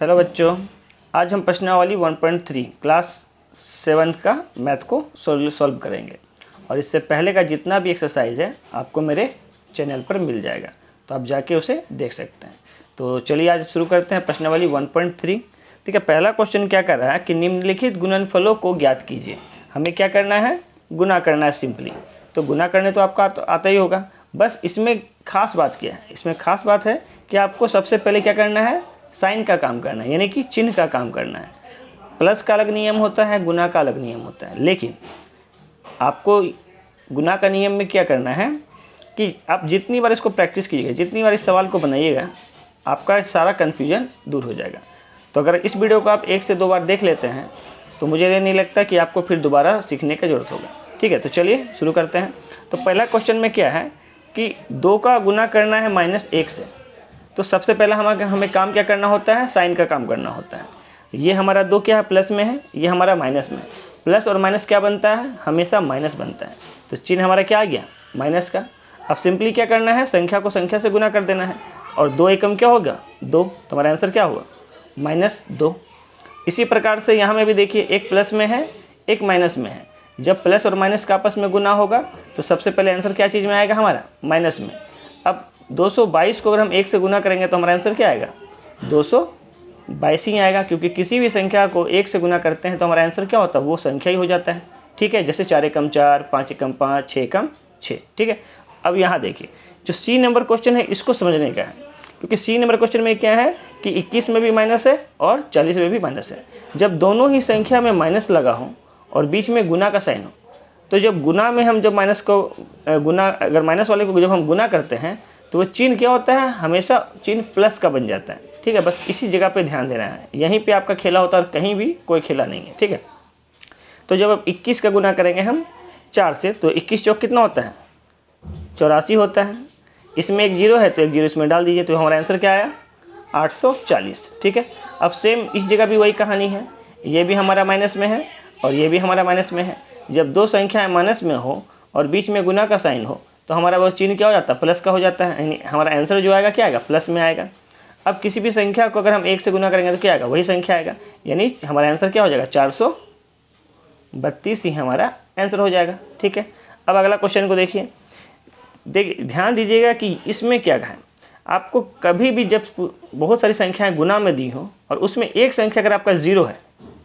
Hello बच्चों, आज हम प्रश्नावली 1.3 क्लास 7 का मैथ को सॉल्व करेंगे और इससे पहले का जितना भी एक्सरसाइज है आपको मेरे चैनल पर मिल जाएगा, तो आप जाके उसे देख सकते हैं। तो चलिए आज शुरू करते हैं प्रश्नावली 1.3। ठीक है, पहला क्वेश्चन क्या कर रहा है कि निम्नलिखित गुणनफलों को ज्ञात कीजिए। हमें क्या करना है? गुना करना है सिंपली। तो गुना करने तो आपका आता ही होगा, बस इसमें खास बात क्या है? इसमें खास बात है कि आपको सबसे पहले क्या करना है? साइन का काम करना है, यानी कि चिन्ह का काम करना है। प्लस का अलग नियम होता है, गुना का अलग नियम होता है। लेकिन आपको गुना का नियम में क्या करना है कि आप जितनी बार इसको प्रैक्टिस कीजिएगा, जितनी बार इस सवाल को बनाइएगा, आपका सारा कन्फ्यूजन दूर हो जाएगा। तो अगर इस वीडियो को आप 1 से 2 बार देख लेते हैं तो मुझे नहीं लगता कि आपको फिर दोबारा सीखने की ज़रूरत होगा। ठीक है, तो चलिए शुरू करते हैं। तो पहला क्वेश्चन में क्या है कि 2 का गुना करना है -1 से। तो सबसे पहला हमें काम क्या करना होता है? साइन का काम करना होता है। ये हमारा 2 क्या है? प्लस में है, ये हमारा माइनस में है। प्लस और माइनस क्या बनता है? हमेशा माइनस बनता है। तो चिन्ह हमारा क्या आ गया? माइनस का। अब सिंपली क्या करना है? संख्या को संख्या से गुना कर देना है और 2 एकम क्या होगा? 2। तो हमारा आंसर क्या हुआ? -2। इसी प्रकार से यहाँ में भी देखिए, एक प्लस में है, एक माइनस में है। जब प्लस और माइनस का आपस में गुना होगा तो सबसे पहले आंसर क्या चीज़ में आएगा? हमारा माइनस में। अब 222 को अगर हम 1 से गुना करेंगे तो हमारा आंसर क्या आएगा? 222 ही आएगा, क्योंकि किसी भी संख्या को 1 से गुना करते हैं तो हमारा आंसर क्या होता है? वो संख्या ही हो जाता है। ठीक है, जैसे 4 एकम 4, 5 एकम 5, 6 एकम 6। ठीक है, अब यहाँ देखिए, जो सी नंबर क्वेश्चन है इसको समझने का है, क्योंकि सी नंबर क्वेश्चन में क्या है कि 21 में भी माइनस है और 40 में भी माइनस है। जब दोनों ही संख्या में माइनस लगा हो और बीच में गुना का साइन हो, तो जब गुना में हम जब माइनस को गुना, अगर माइनस वाले को जब हम गुना करते हैं तो वो चिन्ह क्या होता है? हमेशा चिन्ह प्लस का बन जाता है। ठीक है, बस इसी जगह पे ध्यान देना है, यहीं पे आपका खेला होता है और कहीं भी कोई खेला नहीं है। ठीक है, तो जब अब 21 का गुना करेंगे हम 4 से तो 21 चौक कितना होता है? 84 होता है। इसमें एक 0 है तो एक 0 इसमें डाल दीजिए, तो हमारा आंसर क्या आया? 840। ठीक है, अब सेम इस जगह भी वही कहानी है, ये भी हमारा माइनस में है और ये भी हमारा माइनस में है। जब 2 संख्याएँ माइनस में हो और बीच में गुना का साइन हो तो हमारा वो चिन्ह क्या हो जाता है? प्लस का हो जाता है, यानी हमारा आंसर जो आएगा क्या आएगा? प्लस में आएगा। अब किसी भी संख्या को अगर हम 1 से गुना करेंगे तो क्या आएगा? वही संख्या आएगा, यानी हमारा आंसर क्या हो जाएगा? 432 ही हमारा आंसर हो जाएगा। ठीक है, अब अगला क्वेश्चन को देखिए, ध्यान दीजिएगा कि इसमें क्या है। आपको कभी भी जब बहुत सारी संख्याएँ गुना में दी हो और उसमें एक संख्या अगर आपका 0 है,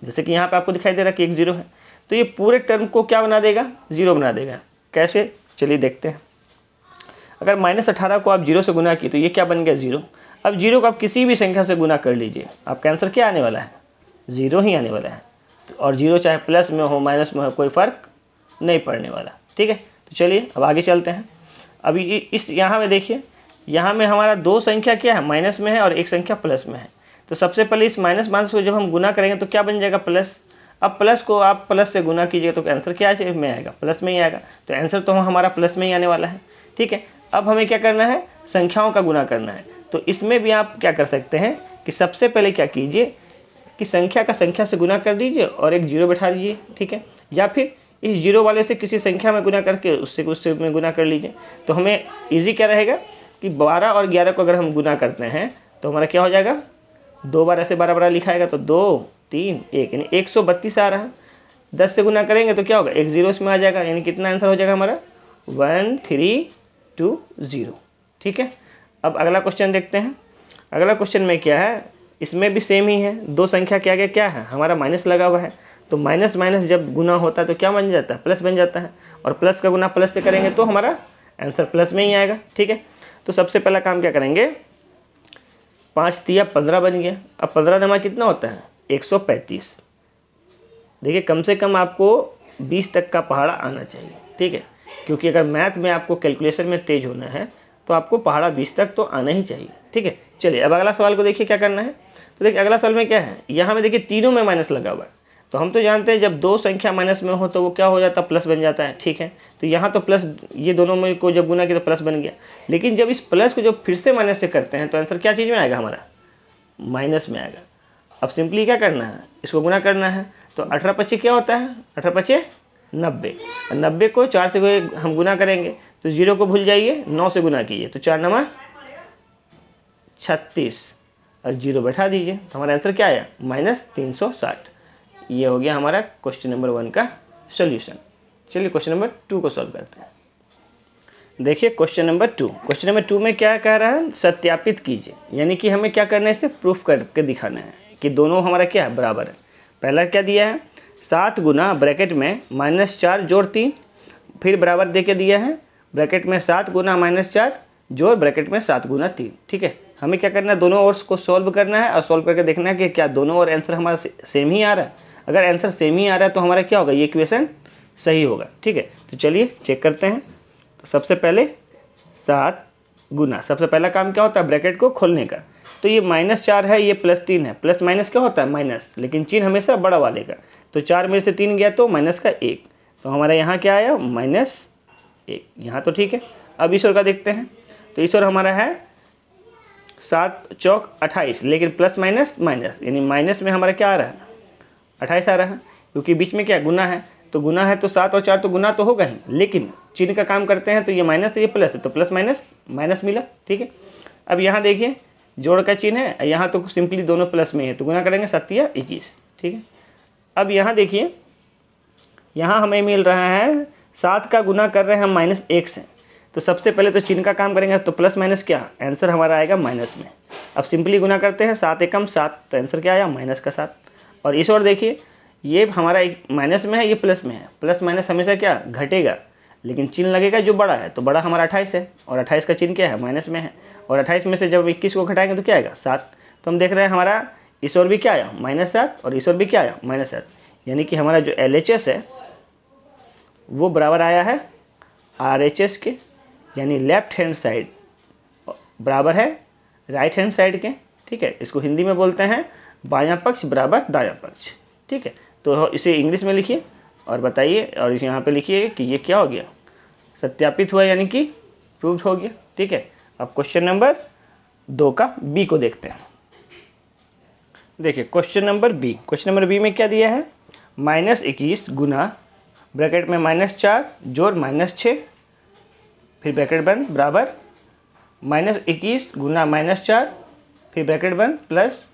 जैसे कि यहाँ पर आपको दिखाई दे रहा है कि एक 0 है, तो ये पूरे टर्म को क्या बना देगा? 0 बना देगा। कैसे? चलिए देखते हैं। अगर -18 को आप 0 से गुना किए तो ये क्या बन गया? 0। अब 0 को आप किसी भी संख्या से गुना कर लीजिए, आपका आंसर क्या आने वाला है? 0 ही आने वाला है। और 0 चाहे प्लस में हो माइनस में हो, कोई फ़र्क नहीं पड़ने वाला। ठीक है, तो चलिए अब आगे चलते हैं। अभी इस यहाँ में देखिए, यहाँ में हमारा 2 संख्या क्या है? माइनस में है और एक संख्या प्लस में है। तो सबसे पहले इस माइनस को जब हम गुना करेंगे तो क्या बन जाएगा? प्लस। अब प्लस को आप प्लस से गुना कीजिएगा तो आंसर क्या में आएगा? प्लस में ही आएगा। तो आंसर तो हमारा प्लस में ही आने वाला है। ठीक है, अब हमें क्या करना है? संख्याओं का गुना करना है। तो इसमें भी आप क्या कर सकते हैं कि सबसे पहले क्या कीजिए कि संख्या का संख्या से गुना कर दीजिए और एक 0 बैठा दीजिए। ठीक है, या फिर इस 0 वाले से किसी संख्या में गुना करके उससे में गुना कर लीजिए। तो हमें ईजी क्या रहेगा कि 12 और 11 को अगर हम गुना करते हैं तो हमारा क्या हो जाएगा? 2 बार ऐसे 12 लिखाएगा तो 2, 3, 1, यानी 132 आ रहा है। 10 से गुना करेंगे तो क्या होगा? एक 0 इसमें आ जाएगा, यानी कितना आंसर हो जाएगा हमारा? 1320। ठीक है, अब अगला क्वेश्चन देखते हैं। अगला क्वेश्चन में क्या है? इसमें भी सेम ही है। 2 संख्या के आगे क्या है? हमारा माइनस लगा हुआ है। तो माइनस माइनस जब गुना होता है तो क्या बन जाता है? प्लस बन जाता है। और प्लस का गुना प्लस से करेंगे तो हमारा आंसर प्लस में ही आएगा। ठीक है, तो सबसे पहला काम क्या करेंगे? 5 तिया 15 बन गया। अब 15 नंबर कितना होता है? 135। देखिए, कम से कम आपको 20 तक का पहाड़ा आना चाहिए। ठीक है, क्योंकि अगर मैथ में आपको कैलकुलेशन में तेज होना है तो आपको पहाड़ा 20 तक तो आना ही चाहिए। ठीक है, चलिए अब अगला सवाल को देखिए क्या करना है। तो देखिए अगला सवाल में क्या है, यहाँ में देखिए तीनों में माइनस लगा हुआ है। तो हम तो जानते हैं जब 2 संख्या माइनस में हो तो वो क्या हो जाता है? प्लस बन जाता है। ठीक है, तो यहाँ तो प्लस, ये दोनों में को जब गुना किया तो प्लस बन गया। लेकिन जब इस प्लस को जब फिर से माइनस से करते हैं तो आंसर क्या चीज़ में आएगा? हमारा माइनस में आएगा। अब सिंपली क्या करना है? इसको गुना करना है। तो 18×5 क्या होता है? 18×5 90। 90 को 4 से हम गुना करेंगे तो 0 को भूल जाइए, 9 से गुना कीजिए तो 4 9 36। और 0 बैठा दीजिए, तो हमारा आंसर क्या आया -360। ये हो गया हमारा क्वेश्चन नंबर 1 का सोल्यूशन। चलिए क्वेश्चन नंबर 2 को सॉल्व करते हैं। देखिए क्वेश्चन नंबर 2, क्वेश्चन नंबर 2 में क्या कह रहा है, सत्यापित कीजिए, यानी कि हमें क्या करना है, इसे प्रूफ करके दिखाना है कि दोनों हमारा क्या है, बराबर है। पहला क्या दिया है, 7 गुना ब्रैकेट में -4 जोड़ 3, फिर बराबर दे के दिया है ब्रैकेट में 7 गुना -4 जोड़ ब्रैकेट में 7 गुना 3। ठीक है, हमें क्या करना है, दोनों ओर को सॉल्व करना है और सॉल्व करके देखना है कि क्या दोनों ओर आंसर हमारा सेम ही आ रहा है। अगर आंसर सेम ही आ रहा है तो हमारा क्या होगा, ये इक्वेशन सही होगा। ठीक है, तो चलिए चेक करते हैं। तो सबसे पहले 7 गुना, सबसे पहला काम क्या होता है, ब्रैकेट को खोलने का। तो ये -4 है, ये +3 है, प्लस माइनस क्या होता है, माइनस, लेकिन चिन्ह हमेशा बड़ा वाले का। तो 4 में से 3 गया तो माइनस का 1, तो हमारा यहाँ क्या आया -1, यहाँ तो ठीक है। अब इस ओर का देखते हैं, तो इस ओर हमारा है 7 चौक 28, लेकिन प्लस माइनस माइनस, यानी माइनस में हमारा क्या आ रहा है, 28 आ रहा है, क्योंकि बीच में क्या गुना है, तो गुना है तो 7 और 4 तो गुना तो होगा ही, लेकिन चिन्ह का काम करते हैं तो ये माइनस है, ये प्लस है, तो प्लस माइनस माइनस मिला। ठीक है, अब यहाँ देखिए जोड़ का चिन्ह है, यहाँ तो सिंपली दोनों प्लस में है, तो गुना करेंगे 7 या 21। ठीक है, अब यहाँ देखिए, यहाँ हमें मिल रहा है 7 का गुना कर रहे हैं हम -1 से, तो सबसे पहले तो चिन्ह का काम करेंगे, तो प्लस माइनस क्या, आंसर हमारा आएगा माइनस में। अब सिंपली गुना करते हैं, 7 एकम 7, तो आंसर क्या आया, -7। और इस ओर देखिए, ये हमारा माइनस में है, ये प्लस में है, प्लस माइनस हमेशा क्या घटेगा, लेकिन चिन्ह लगेगा जो बड़ा है, तो बड़ा हमारा 28 है, और 28 का चिन्ह क्या है, माइनस में है, और 28 में से जब 21 को घटाएंगे तो क्या आएगा, 7। तो हम देख रहे हैं हमारा इस ओर भी क्या आया, -7, और इस ओर भी क्या आया, -7, यानी कि हमारा जो LHS है वो बराबर आया है RHS के, यानी लेफ्ट हैंड साइड बराबर है राइट हैंड साइड के। ठीक है, इसको हिंदी में बोलते हैं बायां पक्ष बराबर दायां पक्ष। ठीक है, तो इसे इंग्लिश में लिखिए और बताइए, और यहाँ पे लिखिए कि ये क्या हो गया, सत्यापित हुआ, यानी कि प्रूव हो गया। ठीक है, अब क्वेश्चन नंबर 2 का बी को देखते हैं। देखिए question number B, question number B में क्या दिया है, -21 गुना ब्रैकेट में -4 जोड़ -6, फिर ब्रैकेट बंद बराबर -21 गुना -4, फिर ब्रैकेट बंद प्लस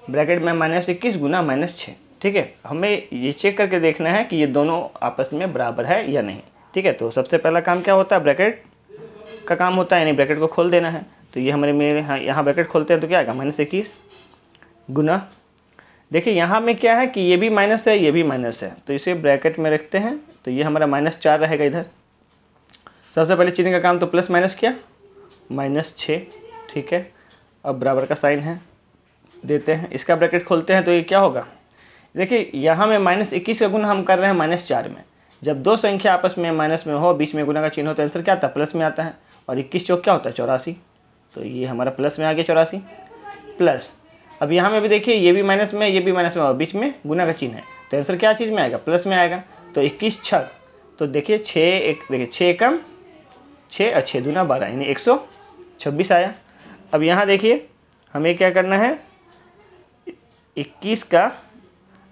ब्रैकेट में -21 गुना -6। ठीक है, हमें ये चेक करके देखना है कि ये दोनों आपस में बराबर है या नहीं। ठीक है, तो सबसे पहला काम क्या होता है, ब्रैकेट का काम होता है, यानी ब्रैकेट को खोल देना है। तो ये मेरे यहाँ ब्रैकेट खोलते हैं तो क्या आएगा, -21 गुना, देखिए यहाँ में क्या है कि ये भी माइनस है, ये भी माइनस है, तो इसे ब्रैकेट में रखते हैं, तो ये हमारा -4 रहेगा इधर। सबसे पहले चिन्ह का काम तो प्लस माइनस किया, -6। ठीक है, अब बराबर का साइन है, देते हैं, इसका ब्रैकेट खोलते हैं तो ये क्या होगा, देखिए यहाँ में -21 का गुना हम कर रहे हैं -4 में। जब दो संख्या आपस में माइनस में हो, बीच में गुना का चिन्ह हो, तो आंसर क्या आता है, प्लस में आता है, और 21 चौक क्या होता है, 84, तो ये हमारा प्लस में आ गया 84 प्लस। अब यहाँ में भी देखिए, ये भी माइनस में, ये भी माइनस में, और बीच में गुना का चिन्ह है, तो आंसर क्या चीज़ में आएगा, प्लस में आएगा। तो 21 छक, तो देखिए 6 एकम 6 और 6 दूना 12, यानी 126 आया। अब यहाँ देखिए हमें क्या करना है, 21 का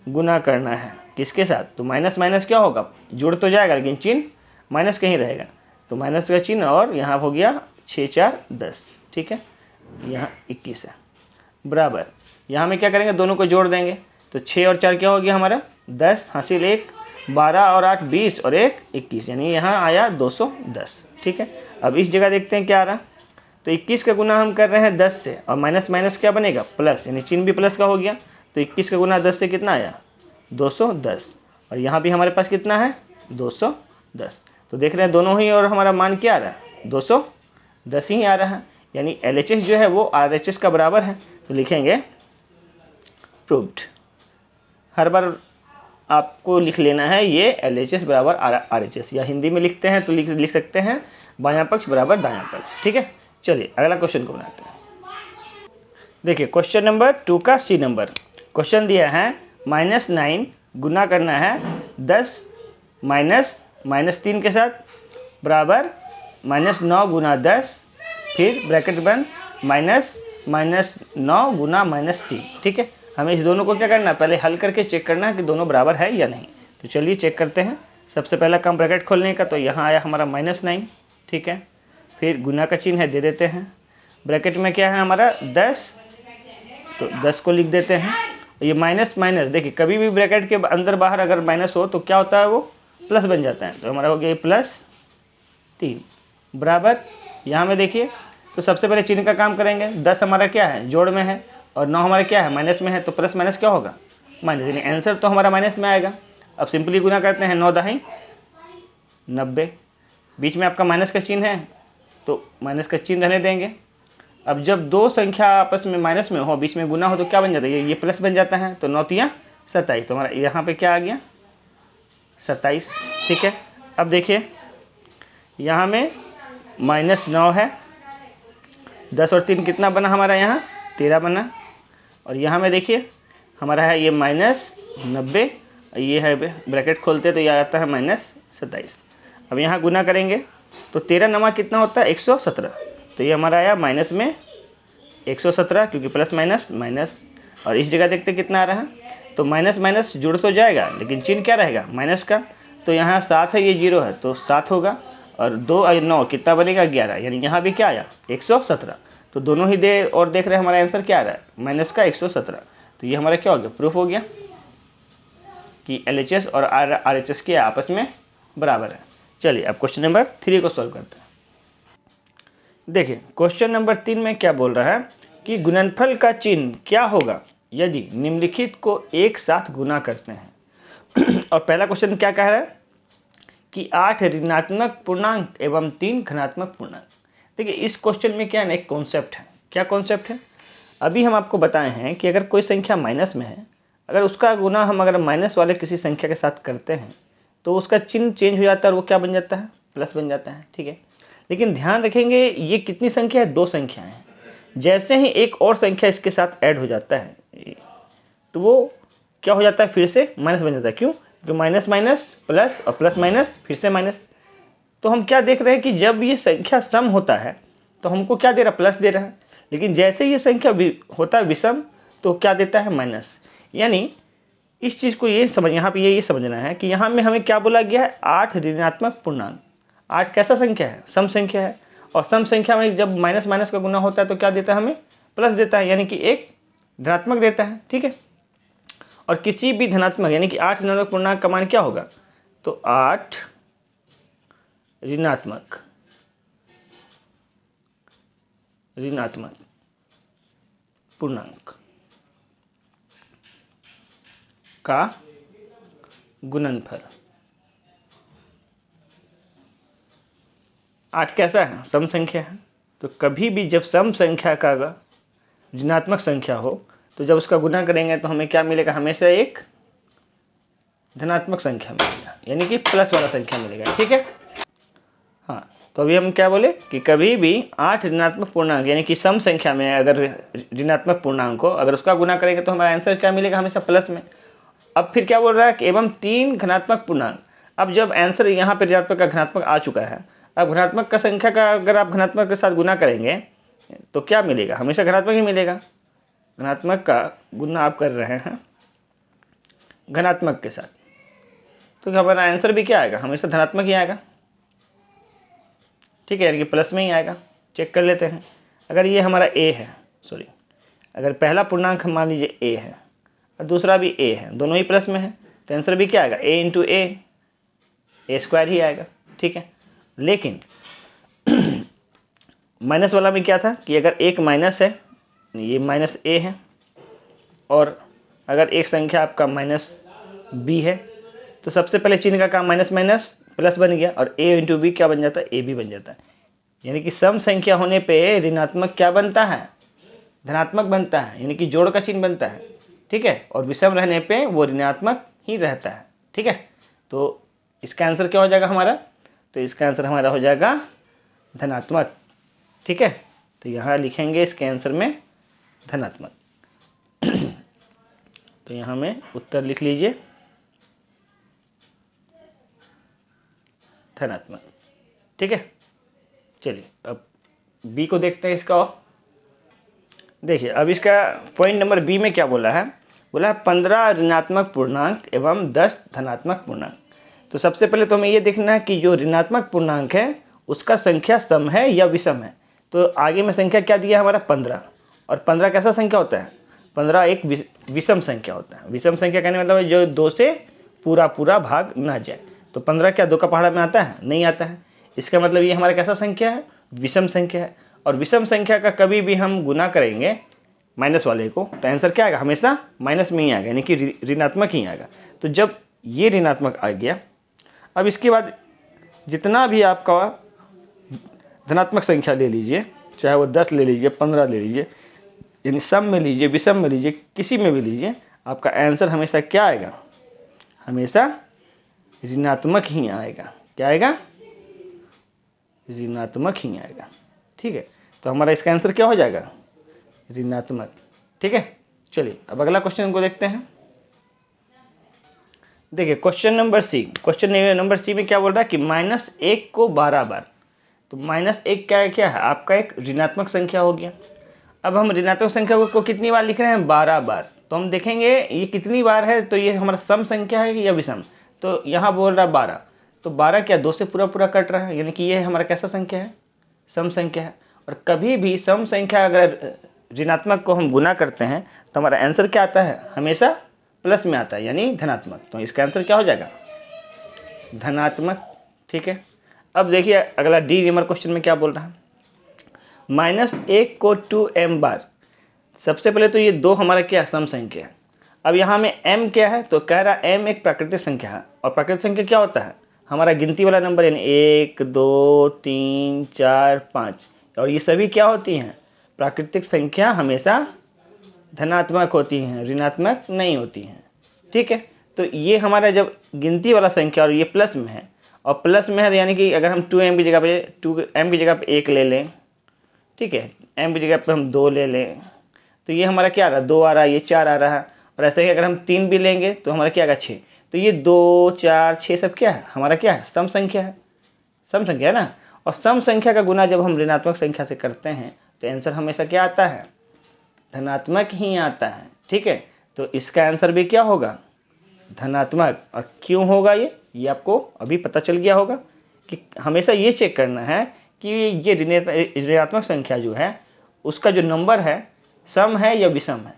गुना करना है किसके साथ, तो माइनस माइनस क्या होगा, जुड़ तो जाएगा लेकिन चिन्ह माइनस कहीं रहेगा, तो माइनस का चिन्ह, और यहाँ हो गया 6 4 10। ठीक है, यहाँ 21 है बराबर, यहाँ में क्या करेंगे, दोनों को जोड़ देंगे, तो 6 और 4 क्या हो गया हमारा 10, हासिल 1, 12 और 8 20 और 1 21, यानी यहाँ आया 210। ठीक है, अब इस जगह देखते हैं क्या आ रहा, तो 21 का गुना हम कर रहे हैं 10 से, और माइनस माइनस क्या बनेगा, प्लस, यानी चिन्ह भी प्लस का हो गया, तो 21 का गुना 10 से कितना आया 210, और यहाँ भी हमारे पास कितना है 210। तो देख रहे हैं दोनों ही, और हमारा मान क्या आ रहा है 210 ही आ रहा है, यानी LHS जो है वो RHS का बराबर है, तो लिखेंगे प्रूव्ड। हर बार आपको लिख लेना है ये LHS बराबर RHS, या हिंदी में लिखते हैं तो लिख सकते हैं बायां पक्ष बराबर दायां पक्ष। ठीक है, चलिए अगला क्वेश्चन को बनाते हैं। देखिए क्वेश्चन नंबर 2 का सी नंबर, क्वेश्चन दिया है -9 गुना करना है 10 -3 के साथ बराबर -9 गुना 10, फिर ब्रैकेट बंद -9 गुना -3। ठीक है, हमें इस दोनों को क्या करना है, पहले हल करके चेक करना है कि दोनों बराबर है या नहीं। तो चलिए चेक करते हैं। सबसे पहला काम ब्रैकेट खोलने का, तो यहाँ आया हमारा -9। ठीक है, फिर गुना का चिन्ह है, दे देते हैं, ब्रैकेट में क्या है हमारा 10 तो 10 को लिख देते हैं। ये माइनस माइनस, देखिए कभी भी ब्रैकेट के अंदर बाहर अगर माइनस हो तो क्या होता है, वो प्लस बन जाता है। तो हमारा हो गया +3 बराबर, यहाँ में देखिए तो सबसे पहले चिन्ह का काम करेंगे। 10 हमारा क्या है, जोड़ में है, और 9 हमारा क्या है, माइनस में है। तो प्लस माइनस क्या होगा, माइनस, यानी आंसर तो हमारा माइनस में आएगा। अब सिंपली गुना करते हैं, 9 दहाई 90, बीच में आपका माइनस का चिन्ह है तो माइनस का चिन्ह रहने देंगे। अब जब दो संख्या आपस में माइनस में हो, बीच में गुना हो, तो क्या बन जाता है, ये प्लस बन जाता है। तो 9 तिया 27, तो हमारा यहाँ पे क्या आ गया, 27। ठीक है, अब देखिए यहाँ में -9 है, 10 और 3 कितना बना हमारा, यहाँ 13 बना। और यहाँ में देखिए हमारा है ये -90, ये है ब्रैकेट खोलते तो ये आता है -27। अब यहाँ गुना करेंगे तो 13 नमा कितना होता है, 117। तो ये हमारा आया माइनस में 117, क्योंकि प्लस माइनस माइनस। और इस जगह देखते कितना आ रहा है, तो माइनस माइनस जुड़ तो जाएगा लेकिन चिन्ह क्या रहेगा, माइनस का। तो यहाँ 7 है, ये 0 है, तो 7 होगा। और 2 और 9 कितना बनेगा, 11, यानी यहाँ भी क्या आया, 117। तो दोनों ही और देख रहे हैं हमारा आंसर क्या आ रहा है, माइनस का 117। तो ये हमारा क्या हो गया, प्रूफ हो गया कि LHS और RHS के आपस में बराबर है। चलिए अब क्वेश्चन नंबर 3 को सॉल्व करते हैं। देखिए क्वेश्चन नंबर 3 में क्या बोल रहा है कि गुणनफल का चिन्ह क्या होगा यदि निम्नलिखित को एक साथ गुना करते हैं। और पहला क्वेश्चन क्या कह रहा है कि 8 ऋणात्मक पूर्णांक एवं 3 धनात्मक पूर्णांक। देखिए इस क्वेश्चन में क्या है, एक कॉन्सेप्ट है। क्या कॉन्सेप्ट है, अभी हम आपको बताए हैं कि अगर कोई संख्या माइनस में है, अगर उसका गुना हम अगर माइनस वाले किसी संख्या के साथ करते हैं तो उसका चिन्ह चेंज हो जाता है और वो क्या बन जाता है, प्लस बन जाता है। ठीक है, लेकिन ध्यान रखेंगे ये कितनी संख्या है, 2 संख्याएं हैं। जैसे ही एक और संख्या इसके साथ ऐड हो जाता है तो वो क्या हो जाता है, फिर से माइनस बन जाता है। क्यों, क्योंकि माइनस माइनस प्लस और प्लस माइनस फिर से माइनस। तो हम क्या देख रहे हैं कि जब ये संख्या सम होता है तो हमको क्या दे रहा है, प्लस दे रहा है। लेकिन जैसे ये संख्या होता है विषम तो क्या देता है, माइनस। यानी इस चीज़ को ये समझ, यहाँ पे ये समझना है कि यहाँ में हमें क्या बोला गया है, 8 ऋणात्मक पूर्णांक। 8 कैसा संख्या है, सम संख्या है। और सम संख्या में जब माइनस माइनस का गुना होता है तो क्या देता है, हमें प्लस देता है, यानी कि एक धनात्मक देता है। ठीक है, और किसी भी धनात्मक यानी कि 8 ऋणात्मक पूर्णांक का मान क्या होगा, तो 8 ऋणात्मक पूर्णांक का गुणनफल। 8 कैसा है, सम संख्या है। तो कभी भी जब सम संख्या का ऋणात्मक संख्या हो तो जब उसका गुना करेंगे तो हमें क्या मिलेगा, हमेशा एक धनात्मक संख्या मिलेगा, यानी कि प्लस वाला संख्या मिलेगा। ठीक है, हाँ। तो अभी हम क्या बोले कि कभी भी 8 ऋणात्मक पूर्णांक यानी कि सम संख्या में अगर ऋणात्मक पूर्णांक को अगर उसका गुना करेंगे तो हमारा आंसर क्या मिलेगा, हमेशा प्लस में। अब फिर क्या बोल रहा है कि एवं 3 धनात्मक पूर्णांक। अब जब आंसर यहाँ पे ऋणात्मक का धनात्मक आ चुका है, अब धनात्मक का संख्या का अगर आप धनात्मक के साथ गुना करेंगे तो क्या मिलेगा, हमेशा धनात्मक ही मिलेगा। धनात्मक का गुना आप कर रहे हैं धनात्मक के साथ, तो हमारा आंसर भी क्या आएगा, हमेशा धनात्मक ही आएगा। ठीक है, यानी कि प्लस में ही आएगा। चेक कर लेते हैं, अगर ये हमारा a है, अगर पहला पूर्णांक हम मान लीजिए a है और दूसरा भी a है, दोनों ही प्लस में है, तो आंसर भी क्या आएगा, a इंटू a स्क्वायर ही आएगा। ठीक है, लेकिन माइनस वाला में क्या था कि अगर एक माइनस है, ये माइनस a है, और अगर एक संख्या आपका माइनस b है तो सबसे पहले चिन्ह का काम माइनस माइनस प्लस बन गया, और a इंटू बी क्या बन जाता है, a भी बन जाता है। यानी कि सम संख्या होने पे ऋणात्मक क्या बनता है, धनात्मक बनता है, यानी कि जोड़ का चिन्ह बनता है। ठीक है, और विषम रहने पे वो ऋणात्मक ही रहता है। ठीक है, तो इसका आंसर क्या हो जाएगा हमारा, तो इसका आंसर हमारा हो जाएगा धनात्मक। ठीक है, तो यहाँ लिखेंगे इसके आंसर में धनात्मक। तो यहाँ में उत्तर लिख लीजिए धनात्मक। ठीक है, चलिए अब बी को देखते हैं इसका। देखिए अब इसका पॉइंट नंबर बी में क्या बोला है, बोला है 15 ऋणात्मक पूर्णांक एवं 10 धनात्मक पूर्णांक। तो सबसे पहले तो हमें ये देखना है कि जो ऋणात्मक पूर्णांक है उसका संख्या सम है या विषम है। तो आगे में संख्या क्या दिया है हमारा, 15, और 15 कैसा संख्या होता है, 15 एक विषम संख्या होता है। विषम संख्या कहने मतलब है जो 2 से पूरा पूरा भाग ना जाए। तो 15 क्या 2 का पहाड़ा में आता है? नहीं आता है। इसका मतलब ये हमारा कैसा संख्या है? विषम संख्या है। और विषम संख्या का कभी भी हम गुना करेंगे माइनस वाले को तो आंसर क्या आएगा? हमेशा माइनस में ही आएगा, यानी कि ऋणात्मक ही आएगा। तो जब ये ऋणात्मक आ गया, अब इसके बाद जितना भी आपका धनात्मक संख्या ले लीजिए, चाहे वो 10 ले लीजिए, 15 ले लीजिए, यानी सम में लीजिए, विषम में लीजिए, किसी में भी लीजिए, आपका आंसर हमेशा क्या आएगा? हमेशा ऋणात्मक ही आएगा। क्या आएगा? ऋणात्मक ही आएगा। ठीक है, तो हमारा इसका आंसर क्या हो जाएगा? ऋणात्मक। ठीक है, चलिए अब अगला क्वेश्चन को देखते हैं। देखिए question number C. Question number C में क्या बोल रहा है कि -1 को 12 बार। तो -1 क्या है? आपका एक ऋणात्मक संख्या हो गया। अब हम ऋणात्मक संख्या को कितनी बार लिख रहे हैं? 12 बार। तो हम देखेंगे ये कितनी बार है, तो ये हमारा सम संख्या है या विषम? तो यहाँ बोल रहा है 12, तो 12 क्या 2 से पूरा पूरा कट रहा है, यानी कि ये हमारा कैसा संख्या है? सम संख्या है। और कभी भी सम संख्या अगर ऋणात्मक को हम गुना करते हैं तो हमारा आंसर क्या आता है? हमेशा प्लस में आता है, यानी धनात्मक। तो इसका आंसर क्या हो जाएगा? धनात्मक। ठीक है, अब देखिए अगला डी नंबर क्वेश्चन में क्या बोल रहा है? -1 को 2m बार। सबसे पहले तो ये 2 हमारा क्या सम संख्या है। अब यहाँ में m क्या है? तो कह रहा m एक प्राकृतिक संख्या है। और प्राकृतिक संख्या क्या होता है? हमारा गिनती वाला नंबर, यानी 1 2 3 4 5। और ये सभी क्या होती हैं? प्राकृतिक संख्या हमेशा धनात्मक होती हैं, ऋणात्मक नहीं होती हैं। ठीक है, तो ये हमारा जब गिनती वाला संख्या और ये प्लस में है, और प्लस में है यानी कि अगर हम 2m की जगह पे 2m की जगह पे 1 ले लें, ठीक है, m की जगह पे हम 2 ले लें, तो ये हमारा क्या आ रहा है? 2 आ रहा है, ये 4 आ रहा है। और ऐसे ही अगर हम 3 भी लेंगे तो हमारा क्या आएगा? 6। तो ये 2 4 6 सब क्या है? हमारा क्या है? सम संख्या है। सम संख्या है ना। और सम संख्या का गुना जब हम ऋणात्मक संख्या से करते हैं तो आंसर हमेशा क्या आता है? धनात्मक ही आता है। ठीक है, तो इसका आंसर भी क्या होगा? धनात्मक। और क्यों होगा ये आपको अभी पता चल गया होगा कि हमेशा ये चेक करना है कि ये ऋणात्मक संख्या जो है उसका जो नंबर है सम है या विषम है।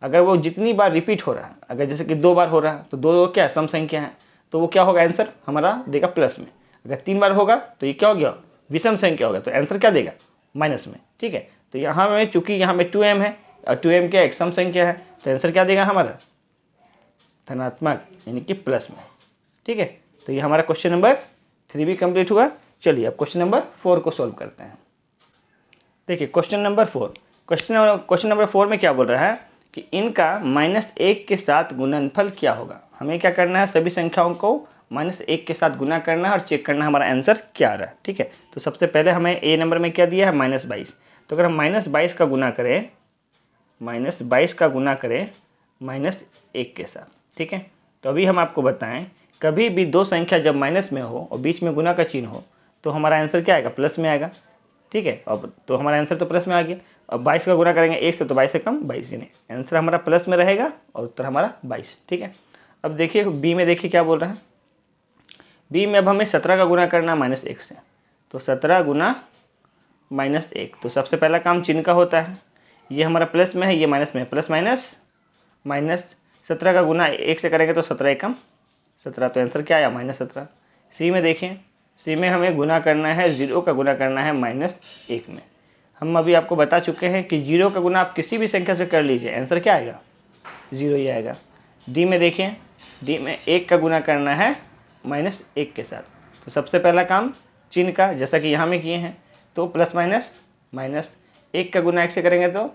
अगर वो जितनी बार रिपीट हो रहा है, अगर जैसे कि 2 बार हो रहा है तो 2 क्या सम संख्या है, तो वो क्या होगा? आंसर हमारा देगा प्लस में। अगर 3 बार होगा तो ये क्या हो गया? विषम संख्या होगा, तो आंसर क्या देगा? माइनस में। ठीक है, तो यहाँ में चूंकि यहाँ में 2m है और 2m क्या एक सम संख्या है, तो आंसर क्या देगा हमारा? धनात्मक, यानी कि प्लस में। ठीक है, तो ये हमारा क्वेश्चन नंबर 3 भी कंप्लीट हुआ। चलिए अब क्वेश्चन नंबर 4 को सॉल्व करते हैं। देखिए क्वेश्चन नंबर 4। क्वेश्चन नंबर 4 में क्या बोल रहा है कि इनका -1 के साथ गुणनफल क्या होगा। हमें क्या करना है? सभी संख्याओं को -1 के साथ गुना करना है और चेक करना है हमारा आंसर क्या आ रहा है। ठीक है, तो सबसे पहले हमें ए नंबर में क्या दिया है? -22। तो अगर हम -22 का गुना करें, -22 का गुना करें -1 के साथ, ठीक है, तो अभी हम आपको बताएं कभी भी 2 संख्या जब माइनस में हो और बीच में गुना का चिन्ह हो तो हमारा आंसर क्या आएगा? प्लस में आएगा। ठीक है, अब तो हमारा आंसर तो प्लस में आ गया। अब 22 का गुना करेंगे 1 से तो 22 से कम 22, यानी आंसर हमारा प्लस में रहेगा और उत्तर हमारा 22। ठीक है, अब देखिए बी में देखिए क्या बोल रहा है। बी में अब हमें 17 का गुना करना -1 से, तो 17 गुना -1। तो सबसे पहला काम चिन्ह का होता है, ये हमारा प्लस में है, ये माइनस में है, प्लस माइनस माइनस। 17 का गुना 1 से करेंगे तो 17 एकम 17, तो आंसर क्या आया? -17। सी में देखिए, सी में हमें गुना करना है 0 का गुना करना है -1 में। हम अभी आपको बता चुके हैं कि 0 का गुना आप किसी भी संख्या से कर लीजिए, आंसर क्या आएगा? 0 ही आएगा। डी में देखिए, डी में 1 का गुना करना है -1 के साथ, तो सबसे पहला काम चिन्ह का, जैसा कि यहाँ में किए हैं, तो प्लस माइनस माइनस। 1 का गुना 1 से करेंगे तो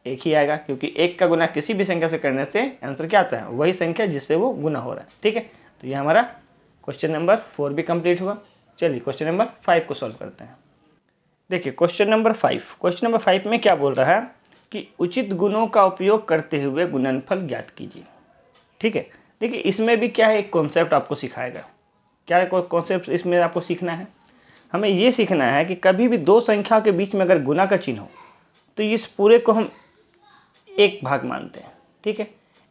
1 ही आएगा, क्योंकि 1 का गुना किसी भी संख्या से करने से आंसर क्या आता है? वही संख्या जिससे वो गुना हो रहा है। ठीक है, तो ये हमारा क्वेश्चन नंबर 4 भी कंप्लीट हुआ। चलिए क्वेश्चन नंबर 5 को सॉल्व करते हैं। देखिए क्वेश्चन नंबर 5 में क्या बोल रहा है कि उचित गुणों का उपयोग करते हुए गुणनफल ज्ञात कीजिए। ठीक है, देखिए इसमें भी क्या है? एक कॉन्सेप्ट आपको सिखाएगा। क्या कॉन्सेप्ट इसमें आपको सीखना है? हमें ये सीखना है कि कभी भी 2 संख्या के बीच में अगर गुना का चिन्ह हो तो इस पूरे को हम एक भाग मानते हैं। ठीक है,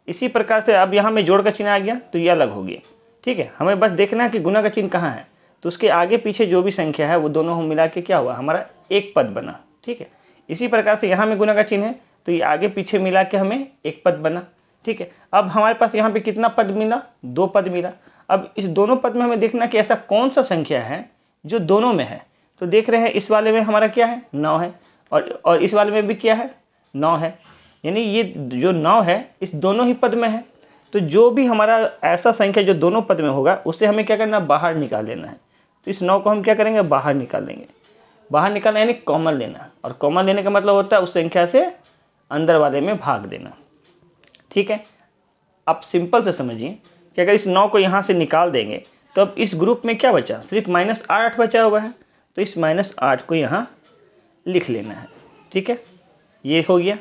इसी प्रकार से अब यहाँ में जोड़ का चिन्ह आ गया तो ये अलग हो गया। ठीक है, हमें बस देखना है कि गुना का चिन्ह कहाँ है, तो उसके आगे पीछे जो भी संख्या है वो दोनों हम मिला के क्या हुआ? हमारा एक पद बना। ठीक है, इसी प्रकार से यहाँ में गुना का चिन्ह है तो ये आगे पीछे मिला के हमें एक पद बना। ठीक है, अब हमारे पास यहाँ पे कितना पद मिला, 2 पद मिला। अब इस दोनों पद में हमें देखना कि ऐसा कौन सा संख्या है जो दोनों में है। तो देख रहे हैं इस वाले में हमारा क्या है, 9 है, और इस वाले में भी क्या है, 9 है। यानी ये जो 9 है इस दोनों ही पद में है। तो जो भी हमारा ऐसा संख्या जो दोनों पद में होगा उससे हमें क्या करना, बाहर निकाल लेना है। तो इस 9 को हम क्या करेंगे, बाहर निकाल लेंगे। बाहर निकालना यानी कॉमन लेना, और कॉमन लेने का मतलब होता है उस संख्या से अंदर वाले में भाग देना। ठीक है, आप सिंपल से समझिए कि अगर इस 9 को यहाँ से निकाल देंगे तो अब इस ग्रुप में क्या बचा, सिर्फ -8 बचा हुआ है। तो इस -8 को यहाँ लिख लेना है। ठीक है, ये हो गया।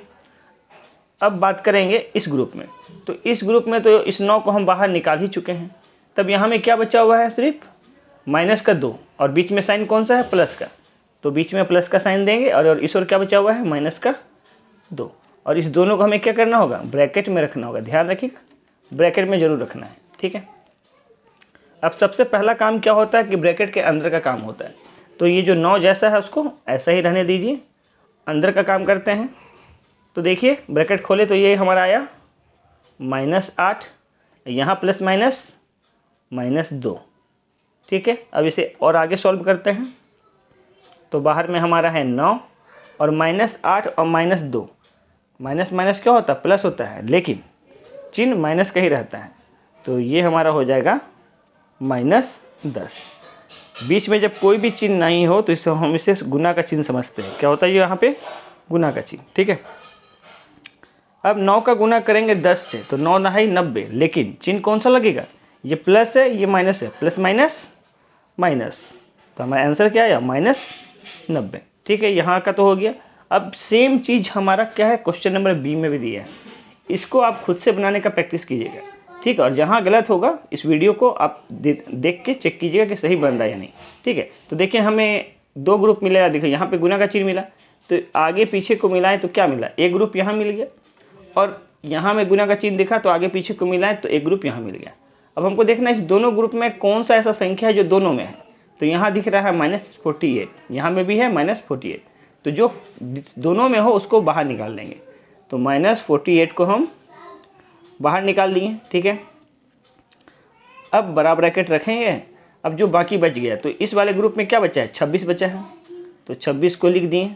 अब बात करेंगे इस ग्रुप में। तो इस ग्रुप में तो इस 9 को हम बाहर निकाल ही चुके हैं। तब यहाँ में क्या बचा हुआ है, सिर्फ -2, और बीच में साइन कौन सा है, प्लस का। तो बीच में प्लस का साइन देंगे, और इस ओर क्या बचा हुआ है, -2। और इस दोनों को हमें क्या करना होगा, ब्रैकेट में रखना होगा। ध्यान रखिएगा, ब्रैकेट में जरूर रखना है। ठीक है, अब सबसे पहला काम क्या होता है कि ब्रैकेट के अंदर का काम होता है। तो ये जो 9 जैसा है उसको ऐसा ही रहने दीजिए, अंदर का काम करते हैं। तो देखिए ब्रैकेट खोले तो ये हमारा आया -8, यहाँ प्लस माइनस -2। ठीक है, अब इसे और आगे सॉल्व करते हैं। तो बाहर में हमारा है 9 और -8 और -2। माइनस माइनस क्या होता है, प्लस होता है, लेकिन चिन्ह माइनस का ही रहता है। तो ये हमारा हो जाएगा -10। बीच में जब कोई भी चिन्ह नहीं हो तो इसे हम इसे गुना का चिन्ह समझते हैं। क्या होता है ये यहाँ पे, गुना का चिन्ह। ठीक है, अब 9 का गुना करेंगे 10 से, तो 9 9 90, लेकिन चिन्ह कौन सा लगेगा, ये प्लस है ये माइनस है, प्लस माइनस माइनस। तो हमारा आंसर क्या आया, -90। ठीक है, यहाँ का तो हो गया। अब सेम चीज़ हमारा क्या है, क्वेश्चन नंबर बी में भी दिया है। इसको आप खुद से बनाने का प्रैक्टिस कीजिएगा। ठीक है, और जहाँ गलत होगा इस वीडियो को आप देख के चेक कीजिएगा कि सही बन रहा है या नहीं। ठीक है, तो देखिए हमें 2 ग्रुप मिला, देखिए यहाँ पे गुना का चिन्ह मिला, तो आगे पीछे को मिलाएं तो क्या मिला, एक ग्रुप यहाँ मिल गया, और यहाँ में गुना का चिन्ह दिखा तो आगे पीछे को मिलाएं तो एक ग्रुप यहाँ मिल गया। अब हमको देखना है इस दोनों ग्रुप में कौन सा ऐसा संख्या है जो दोनों में है। तो यहाँ दिख रहा है -48, यहाँ में भी है -48, तो जो दोनों में हो उसको बाहर निकाल देंगे। तो -48 को हम बाहर निकाल दिए। ठीक है, अब बड़ा ब्रैकेट रखेंगे। अब जो बाकी बच गया, तो इस वाले ग्रुप में क्या बचा है, 26 बचा है, तो 26 को लिख दिए।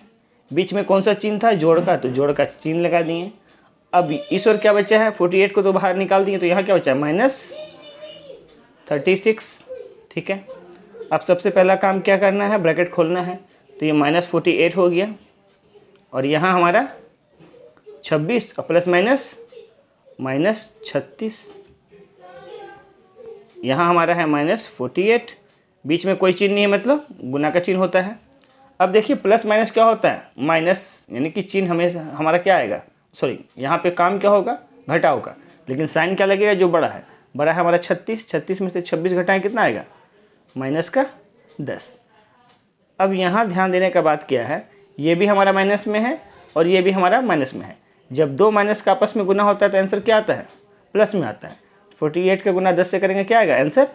बीच में कौन सा चिन्ह था, जोड़ का, तो जोड़ का चिन्ह लगा दिए। अब इस ओर क्या बचा है, 48 को तो बाहर निकाल दिए, तो यहाँ क्या बचा है, -36। ठीक है, अब सबसे पहला काम क्या करना है, ब्रैकेट खोलना है। तो ये -48 हो गया, और यहाँ हमारा 26 और प्लस माइनस -36। यहाँ हमारा है -48, बीच में कोई चिन्ह नहीं है, मतलब गुना का चिन्ह होता है। अब देखिए प्लस माइनस क्या होता है, माइनस, यानी कि चिन्ह हमेशा हमारा क्या आएगा, सॉरी यहाँ पे काम क्या होगा, घटाव का, लेकिन साइन क्या लगेगा, जो बड़ा है। बड़ा है हमारा 36, 36 में से 26 घटाएं कितना आएगा, -10। अब यहाँ ध्यान देने का बात क्या है, ये भी हमारा माइनस में है और ये भी हमारा माइनस में है। जब 2 माइनस का आपस में गुना होता है तो आंसर क्या आता है, प्लस में आता है। 48 का गुना 10 से करेंगे क्या आएगा, आंसर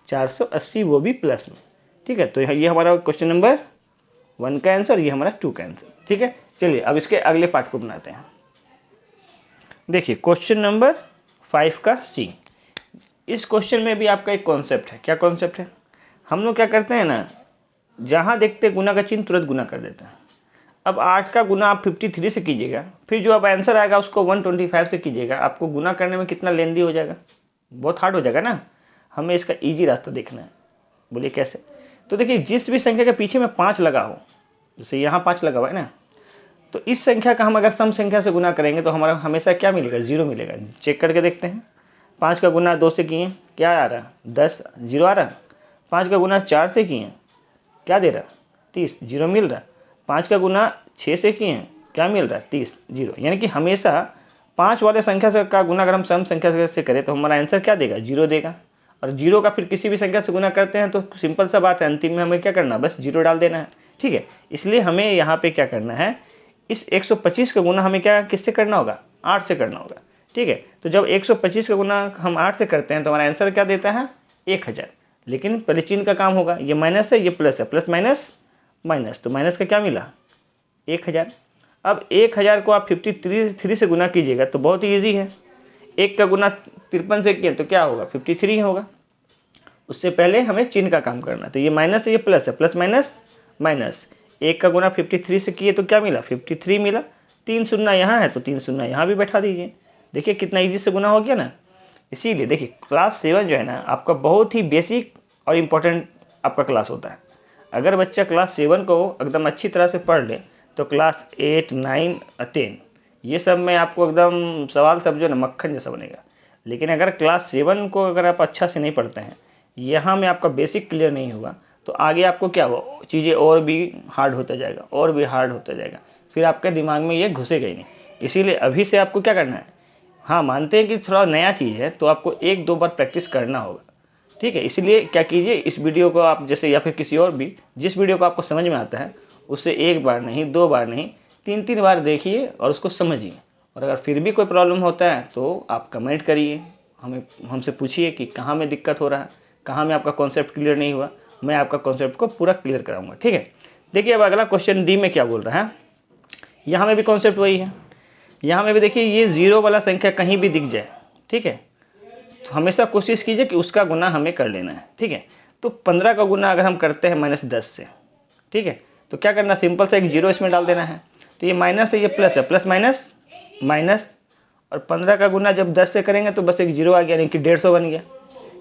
480, वो भी प्लस में। ठीक है, तो ये हमारा क्वेश्चन नंबर 1 का आंसर, ये हमारा 2 का आंसर। ठीक है, चलिए अब इसके अगले पार्ट को बनाते हैं। देखिए क्वेश्चन नंबर 5 का सी। इस क्वेश्चन में भी आपका एक कॉन्सेप्ट है। क्या कॉन्सेप्ट है, हम लोग क्या करते हैं ना, जहाँ देखते गुना का चिन्ह तुरंत गुना कर देते हैं। अब 8 का गुना आप 53 से कीजिएगा, फिर जो अब आंसर आएगा उसको 125 से कीजिएगा। आपको गुना करने में कितना लेंदी हो जाएगा, बहुत हार्ड हो जाएगा ना। हमें इसका इजी रास्ता देखना है। बोलिए कैसे, तो देखिए जिस भी संख्या के पीछे में 5 लगा हो, जैसे यहाँ 5 लगा हुआ है ना, तो इस संख्या का हम अगर सम संख्या से गुना करेंगे तो हमारा हमेशा क्या मिलेगा, 0 मिलेगा। चेक करके देखते हैं, 5 का गुना 2 से किए क्या आ रहा है, 10, 0 आ रहा। 5 का गुना 4 से किए क्या दे रहा, 30, 0 मिल रहा। 5 का गुना 6 से किए क्या मिल रहा है, 30, 0। यानी कि हमेशा 5 वाले संख्या से का गुना अगर हम सम संख्या से करें तो हमारा आंसर क्या देगा, 0 देगा। और 0 का फिर किसी भी संख्या से गुना करते हैं तो सिंपल सा बात है, अंतिम में हमें क्या करना, बस 0 डाल देना है। ठीक है, इसलिए हमें यहाँ पे क्या करना है, इस 125 का गुना हमें क्या किससे करना होगा, 8 से करना होगा। ठीक है, तो जब 125 का गुना हम 8 से करते हैं तो हमारा आंसर क्या देता है, 1000। लेकिन पहले चिन्ह का काम होगा, ये माइनस है ये प्लस है, प्लस माइनस माइनस, तो माइनस का क्या मिला, 1000। अब 1000 को आप 53 से गुना कीजिएगा तो बहुत ही ईजी है। 1 का गुना 53 से किए तो क्या होगा, 53 होगा। उससे पहले हमें चिन्ह का काम करना है। तो ये माइनस है, ये प्लस है, प्लस माइनस माइनस। 1 का गुना 53 से किए तो क्या मिला, 53 मिला। 3 शून्य यहाँ है तो 3 शून्य यहाँ भी बैठा दीजिए। देखिए कितना ईजी से गुना हो गया ना। इसीलिए देखिए क्लास 7 जो है ना आपका बहुत ही बेसिक और इम्पोर्टेंट आपका क्लास होता है। अगर बच्चा क्लास 7 को एकदम अच्छी तरह से पढ़ ले तो क्लास 8, 9, 10 ये सब में आपको एकदम सवाल सब जो है ना मक्खन जैसा बनेगा। लेकिन अगर क्लास 7 को अगर आप अच्छा से नहीं पढ़ते हैं, यहाँ में आपका बेसिक क्लियर नहीं हुआ तो आगे आपको क्या हुआ, चीज़ें और भी हार्ड होता जाएगा, और भी हार्ड होता जाएगा, फिर आपके दिमाग में ये घुसेगा ही नहीं। इसीलिए अभी से आपको क्या करना है, हाँ मानते हैं कि थोड़ा नया चीज़ है तो आपको 1-2 बार प्रैक्टिस करना होगा, ठीक है। इसलिए क्या कीजिए, इस वीडियो को आप जैसे या फिर किसी और भी जिस वीडियो को आपको समझ में आता है उससे 1 बार नहीं, 2 बार नहीं, 3-3 बार देखिए और उसको समझिए। और अगर फिर भी कोई प्रॉब्लम होता है तो आप कमेंट करिए, हमसे पूछिए कि कहाँ में दिक्कत हो रहा है, कहाँ में आपका कॉन्सेप्ट क्लियर नहीं हुआ। मैं आपका कॉन्सेप्ट को पूरा क्लियर कराऊंगा, ठीक है। देखिए अब अगला क्वेश्चन डी में क्या बोल रहा है, यहाँ में भी कॉन्सेप्ट वही है। यहाँ में भी देखिए ये 0 वाला संख्या कहीं भी दिख जाए, ठीक है, तो हमेशा कोशिश कीजिए कि उसका गुना हमें कर लेना है, ठीक है। तो 15 का गुना अगर हम करते हैं -10 से, ठीक है, तो क्या करना, सिंपल सा एक 0 इसमें डाल देना है। तो ये माइनस है, ये प्लस है, प्लस माइनस माइनस, और 15 का गुना जब 10 से करेंगे तो बस एक 0 आ गया, यानी कि 150 बन गया,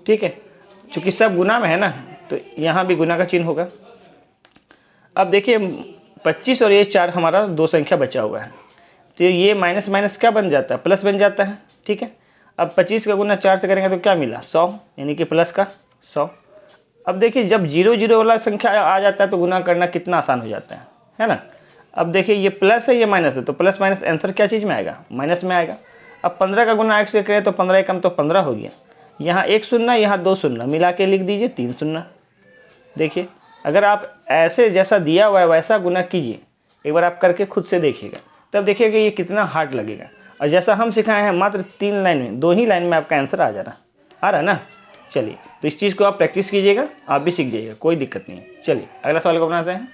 ठीक है। चूँकि सब गुना में है ना तो यहाँ भी गुना का चिन्ह होगा। अब देखिए 25 और ये 4 हमारा 2 संख्या बचा हुआ है, तो ये माइनस माइनस क्या बन जाता है, प्लस बन जाता है, ठीक है। अब 25 का गुना 4 से करेंगे तो क्या मिला, 100, यानी कि प्लस का 100। अब देखिए जब 0 वाला संख्या आ जाता है तो गुना करना कितना आसान हो जाता है ना। अब देखिए ये प्लस है, ये माइनस है, तो प्लस माइनस आंसर क्या चीज़ में आएगा, माइनस में आएगा। अब 15 का गुना 1 से करें तो 15 कम तो 15 हो गया, यहाँ 1 शून्य, यहाँ 2 शून्य मिला के लिख दीजिए 3 शून्य। देखिए अगर आप ऐसे जैसा दिया हुआ है वैसा गुना कीजिए, एक बार आप करके खुद से देखिएगा, तब देखिएगा ये कितना हार्ड लगेगा। और जैसा हम सिखाए हैं मात्र 3 लाइन में, 2 ही लाइन में आपका आंसर आ रहा है ना। चलिए तो इस चीज़ को आप प्रैक्टिस कीजिएगा, आप भी सीख जाइएगा, कोई दिक्कत नहीं है। चलिए अगला सवाल को बनाते हैं।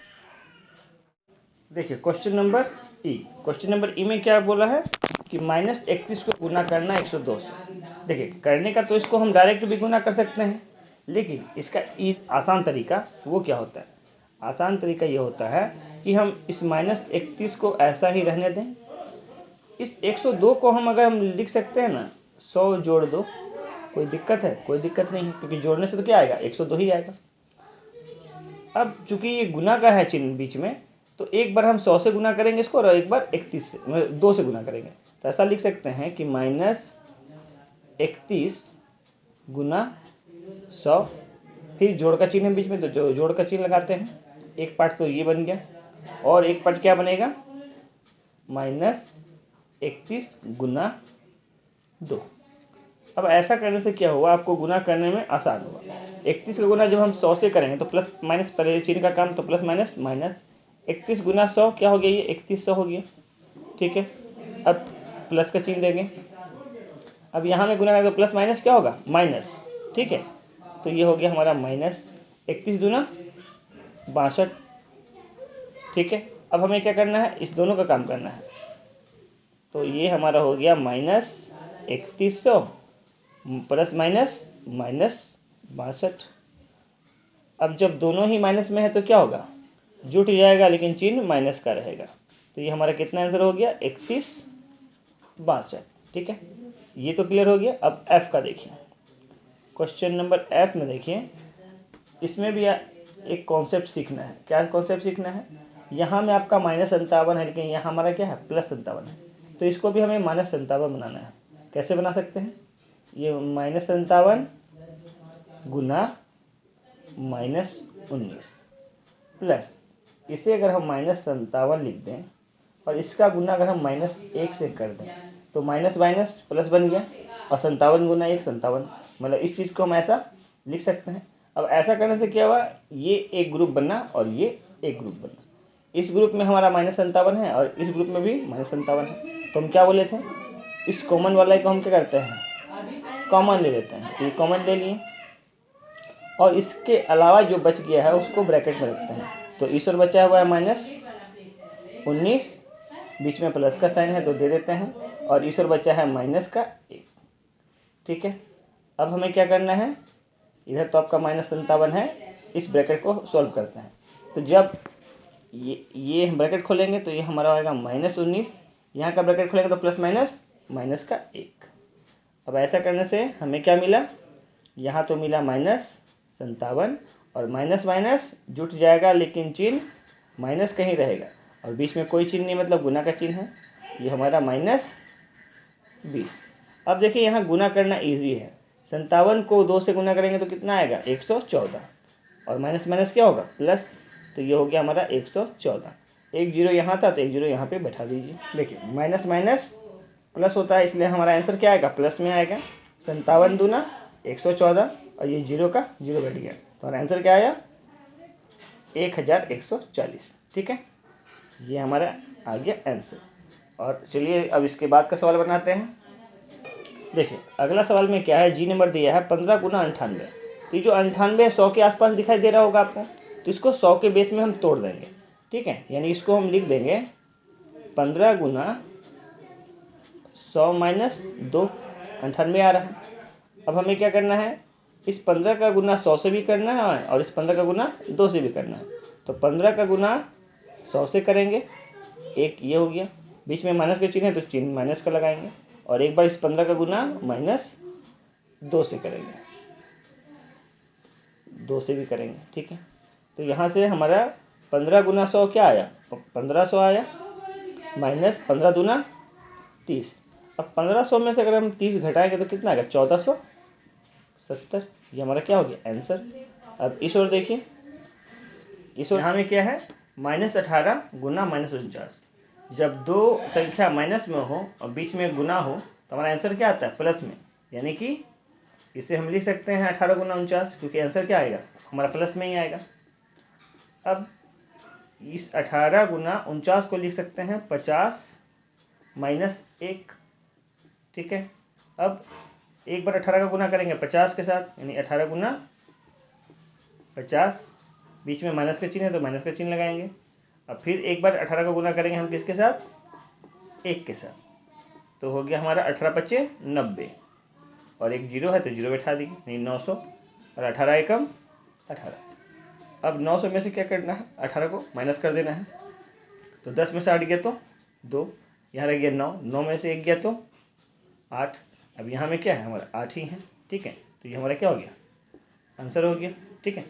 देखिए क्वेश्चन नंबर ई, क्वेश्चन नंबर ई में क्या बोला है कि -31 को गुना करना 102 से। देखिए करने का तो इसको हम डायरेक्ट भी गुना कर सकते हैं, लेकिन इसका आसान तरीका वो क्या होता है, आसान तरीका ये होता है कि हम इस -31 को ऐसा ही रहने दें। इस 102 को अगर हम लिख सकते हैं ना 100 जोड़ दो, कोई दिक्कत है, कोई दिक्कत नहीं है, क्योंकि जोड़ने से तो क्या आएगा, 102 ही आएगा। अब चूंकि ये गुना का है चिन्ह बीच में, तो एक बार हम 100 से गुना करेंगे इसको और एक बार 31 से, 2 से गुना करेंगे। तो ऐसा लिख सकते हैं कि -31 गुना 100, फिर जोड़ का चिन्ह है बीच में तो जोड़ का चिन्ह लगाते हैं। एक पार्ट तो ये बन गया और एक पार्ट क्या बनेगा, -31 गुना 2। अब ऐसा करने से क्या हुआ, आपको गुना करने में आसान होगा। 31 का गुना जब हम 100 से करेंगे तो प्लस माइनस, पहले चिन्ह का काम तो प्लस माइनस माइनस, 31 गुना 100 क्या हो गया, ये 3100 हो गया, ठीक है। अब प्लस का चिन्ह देंगे, अब यहाँ में गुना करेंगे तो प्लस माइनस क्या होगा, माइनस, ठीक है। तो ये हो गया हमारा -31 दूना 62, ठीक है। अब हमें क्या करना है, इस दोनों का काम करना है। तो ये हमारा हो गया -3100 प्लस माइनस -62। अब जब दोनों ही माइनस में है तो क्या होगा, जुट जाएगा लेकिन चिन्ह माइनस का रहेगा। तो ये हमारा कितना आंसर हो गया, 3162, ठीक है। ये तो क्लियर हो गया। अब एफ का देखिए, क्वेश्चन नंबर एफ में देखिए, इसमें भी एक कॉन्सेप्ट सीखना है। क्या कॉन्सेप्ट सीखना है, यहाँ में आपका -57 है लेकिन यहाँ हमारा क्या है, +57 है, तो इसको भी हमें -57 बनाना है। कैसे बना सकते हैं, ये -57 गुना -19 प्लस, इसे अगर हम -57 लिख दें और इसका गुना अगर हम -1 से कर दें तो माइनस माइनस प्लस बन गया, और 57 गुना 1 57, मतलब इस चीज़ को हम ऐसा लिख सकते हैं। अब ऐसा करने से क्या हुआ, ये एक ग्रुप बनना और ये एक ग्रुप बनना। इस ग्रुप में हमारा -57 है और इस ग्रुप में भी -57 है, तो हम क्या बोले थे, इस कॉमन वाले को हम क्या करते हैं, कॉमन ले लेते हैं। तो ये कॉमन ले लिए और इसके अलावा जो बच गया है उसको ब्रैकेट में रखते हैं। तो इस और बचा हुआ है -19 बीच में प्लस का साइन है तो दे देते हैं, और इस ओर बचा है माइनस का 1। ठीक है, अब हमें क्या करना है, इधर तो आपका -57 है, इस ब्रैकेट को सॉल्व करते हैं। तो जब ये ब्रैकेट खोलेंगे तो ये हमारा आएगा -19, यहाँ का ब्रैकेट खोलेंगे तो प्लस माइनस माइनस का 1। अब ऐसा करने से हमें क्या मिला, यहाँ तो मिला -57, और माइनस माइनस जुट जाएगा लेकिन चिन्ह माइनस कहीं रहेगा, और बीच में कोई चिन्ह नहीं, मतलब गुना का चिन्ह है। ये हमारा -20। अब देखिए यहाँ गुना करना इजी है। 57 को 2 से गुना करेंगे तो कितना आएगा, 114, और माइनस माइनस क्या होगा, प्लस, तो ये हो गया हमारा 114। एक जीरो यहाँ था तो एक जीरो यहाँ पे बैठा दीजिए। देखिए माइनस माइनस प्लस होता है, इसलिए हमारा आंसर क्या आएगा, प्लस में आएगा। 57 दूना 114, और ये जीरो का जीरो बैठ गया, तो हमारा आंसर क्या आया, 1140। ठीक है, ये हमारा आ गया आंसर। और चलिए अब इसके बाद का सवाल बनाते हैं। देखिए अगला सवाल में क्या है, जी नंबर दिया है 15 गुना 98। तो ये जो 98 100 के आसपास दिखाई दे रहा होगा आपको, तो इसको 100 के बेस में हम तोड़ देंगे। ठीक है, यानी इसको हम लिख देंगे 15 गुना 100 माइनस 2, 98 आ रहा है। अब हमें क्या करना है, इस 15 का गुना 100 से भी करना है, और इस 15 का गुना 2 से भी करना है। तो 15 का गुना 100 से करेंगे, एक ये हो गया, बीच में माइनस का चिन्ह है तो चिन्ह माइनस का लगाएंगे, और एक बार इस 15 का गुना -2 से करेंगे, 2 से भी करेंगे। ठीक है, तो यहाँ से हमारा 15 गुना 100 क्या आया, 1500 आया, माइनस 15 दूना 30। अब 1500 में से अगर हम 30 घटाएंगे तो कितना आएगा, 1470। ये हमारा क्या हो गया, आंसर। अब इस ओर देखिए, इस ओर यहाँ में क्या है, -18 गुना -49। जब दो संख्या माइनस में हो और बीच में गुना हो तो हमारा आंसर क्या आता है, प्लस में। यानी कि इसे हम लिख सकते हैं 18 गुना 49, क्योंकि आंसर क्या आएगा, हमारा प्लस में ही आएगा। अब इस 18 गुना 49 को लिख सकते हैं 50 माइनस 1। ठीक है, अब एक बार 18 का गुना करेंगे 50 के साथ, यानी 18 गुना 50, बीच में माइनस का चिन्ह है तो माइनस का चिन्ह लगाएंगे। अब फिर एक बार 18 का गुना करेंगे हम किसके साथ, 1 के साथ, तो हो गया हमारा 18 × 5 = 90, और एक जीरो है तो जीरो बैठा देंगे, नहीं 900, और 18 एकम 18। अब 900 में से क्या करना है, 18 को माइनस कर देना है। तो 10 में से 8 गया तो 2, यहाँ रह गया 9, 9 में से 1 गया तो 8। अब यहाँ में क्या है, हमारा 8 ही है। ठीक है, तो ये हमारा क्या हो गया, आंसर हो गया। ठीक है,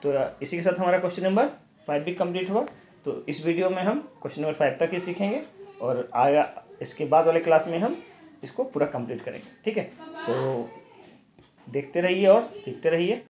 तो इसी के साथ हमारा क्वेश्चन नंबर 5 भी कंप्लीट हुआ। तो इस वीडियो में हम क्वेश्चन नंबर 5 तक ही सीखेंगे, और आगे इसके बाद वाले क्लास में हम इसको पूरा कंप्लीट करेंगे। ठीक है, तो देखते रहिए और सीखते रहिए।